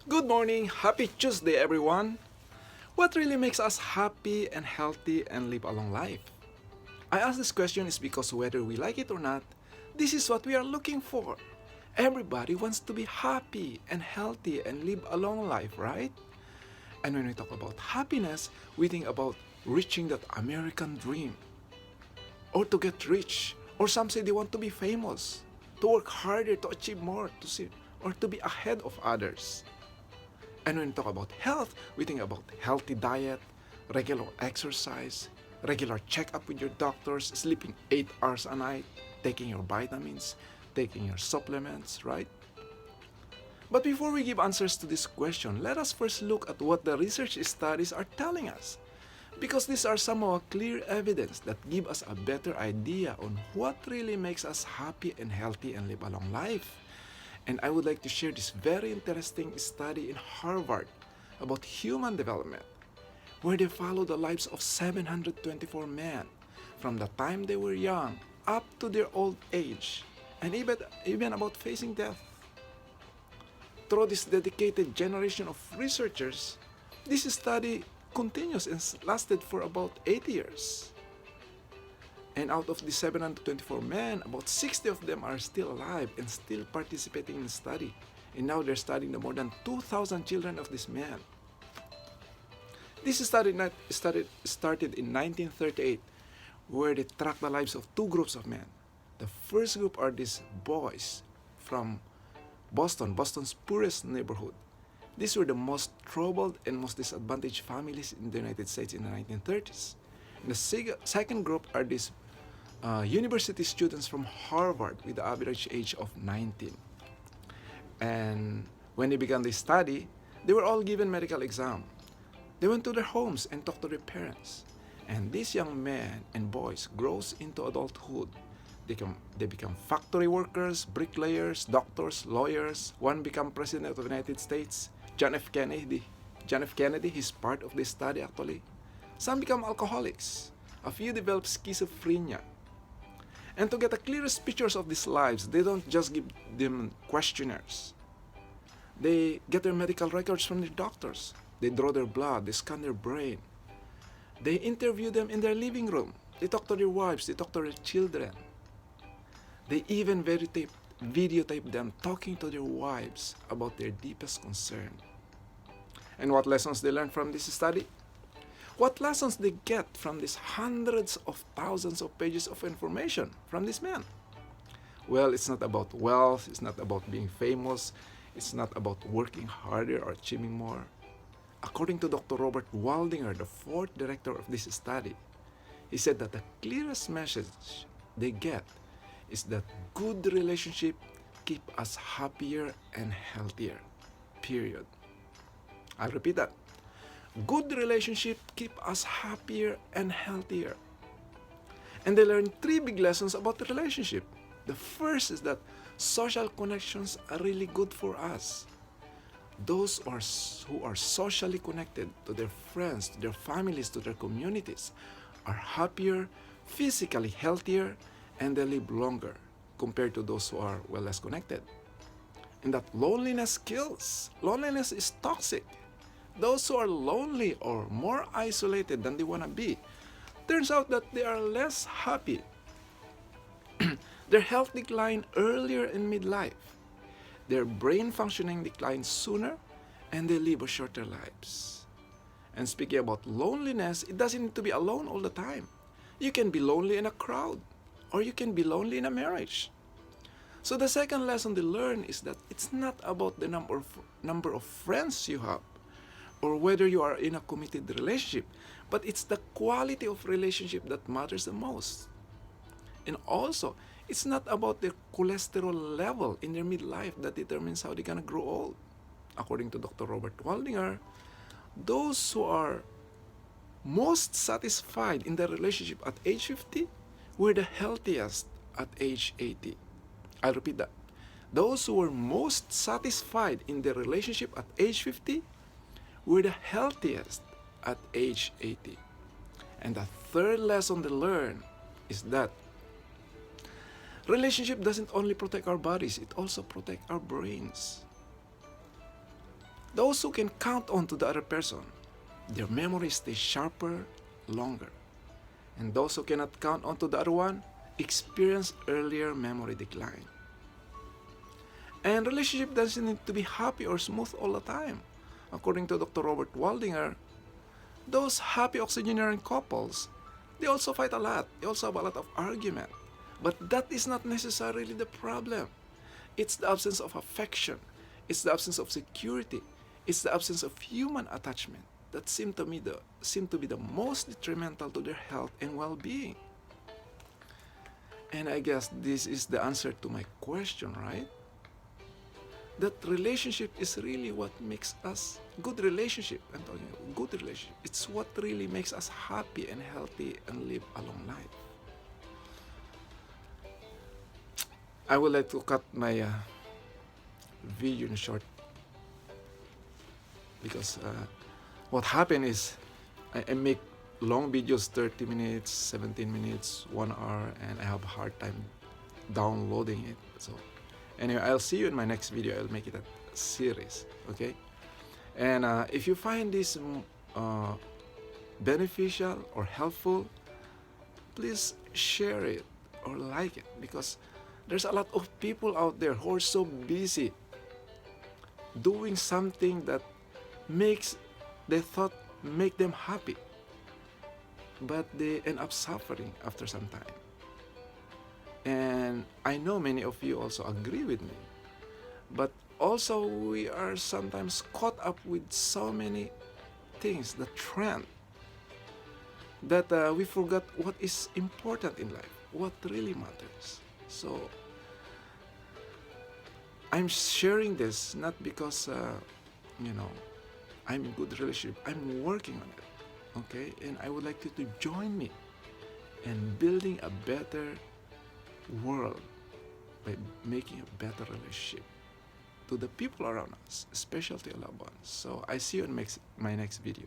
Good morning, happy Tuesday everyone. What really makes us happy and healthy and live a long life? I ask this question is because whether we like it or not, this is what we are looking for. Everybody wants to be happy and healthy and live a long life, right? And when we talk about happiness, we think about reaching that American dream, or to get rich, or some say they want to be famous, to work harder to achieve more, or to be ahead of others. And when we talk about health, we think about healthy diet, regular exercise, regular checkup with your doctors, sleeping 8 hours a night, taking your vitamins, taking your supplements, right? But before we give answers to this question, let us first look at what the research studies are telling us. Because these are some of our clear evidence that give us a better idea on what really makes us happy and healthy and live a long life. And I would like to share this very interesting study in Harvard about human development, where they follow the lives of 724 men from the time they were young up to their old age, and even about facing death. Through this dedicated generation of researchers, this study continues and lasted for about 8 years. And out of the 724 men, about 60 of them are still alive and still participating in the study. And now they're studying the more than 2,000 children of these men. This study started in 1938, where they tracked the lives of two groups of men. The first group are these boys from Boston's poorest neighborhood. These were the most troubled and most disadvantaged families in the United States in the 1930s. And the second group are these university students from Harvard with the average age of 19. And when they began the study, they were all given medical exam. They went to their homes and talked to their parents. And these young men and boys grows into adulthood. They become factory workers, bricklayers, doctors, lawyers. One become president of the United States, John F. Kennedy. John F. Kennedy, he's part of this study actually. Some become alcoholics. A few develop schizophrenia. And to get the clearest pictures of these lives, they don't just give them questionnaires. They get their medical records from their doctors. They draw their blood, they scan their brain. They interview them in their living room. They talk to their wives, they talk to their children. They even videotape them talking to their wives about their deepest concern. And what lessons they learn from this study? What lessons they get from these hundreds of thousands of pages of information from this man? Well, it's not about wealth, it's not about being famous, it's not about working harder or achieving more. According to Dr. Robert Waldinger, the fourth director of this study, he said that the clearest message they get is that good relationship keep us happier and healthier. Period. I'll repeat that. Good relationship keep us happier and healthier. And they learn three big lessons about the relationship. The first is that social connections are really good for us. Those who are socially connected to their friends, to their families, to their communities, are happier, physically healthier, and they live longer compared to those who are less connected. And that loneliness kills. Loneliness is toxic. Those who are lonely or more isolated than they want to be, turns out that they are less happy. Their health decline earlier in midlife. Their brain functioning declines sooner, and they live shorter lives. And speaking about loneliness, it doesn't need to be alone all the time. You can be lonely in a crowd, or you can be lonely in a marriage. So the second lesson they learn is that it's not about the number of friends you have, or whether you are in a committed relationship, but it's the quality of relationship that matters the most. And also, it's not about their cholesterol level in their midlife that determines how they're gonna grow old. According to Dr. Robert Waldinger, those who are most satisfied in their relationship at age 50 were the healthiest at age 80. I'll repeat that. Those who were most satisfied in their relationship at age 50 were the healthiest at age 80. And the third lesson they learn is that relationship doesn't only protect our bodies, it also protects our brains. Those who can count on to the other person, their memory stays sharper longer. And those who cannot count on to the other one experience earlier memory decline. And relationship doesn't need to be happy or smooth all the time. According to Dr. Robert Waldinger, those happy octogenarian couples, they also fight a lot. They also have a lot of argument. But that is not necessarily the problem. It's the absence of affection. It's the absence of security. It's the absence of human attachment that seem to be the most detrimental to their health and well-being. And I guess this is the answer to my question, right? That relationship is really what makes us good relationship. I'm talking about good relationship. It's what really makes us happy and healthy and live a long life. I would like to cut my video in short because what happened is I make long videos, 30 minutes, 17 minutes, 1 hour, and I have a hard time downloading it. So anyway, I'll see you in my next video. I'll make it a series, okay? And if you find this beneficial or helpful, please share it or like it, because there's a lot of people out there who are so busy doing something that they thought make them happy, but they end up suffering after some time. And I know many of you also agree with me, but also we are sometimes caught up with so many things, the trend, that we forgot what is important in life, what really matters. So I'm sharing this not because I'm in good relationship. I'm working on it, okay? And I would like you to join me in building a better world by making a better relationship to the people around us, especially to your loved ones. So I see you in my next video.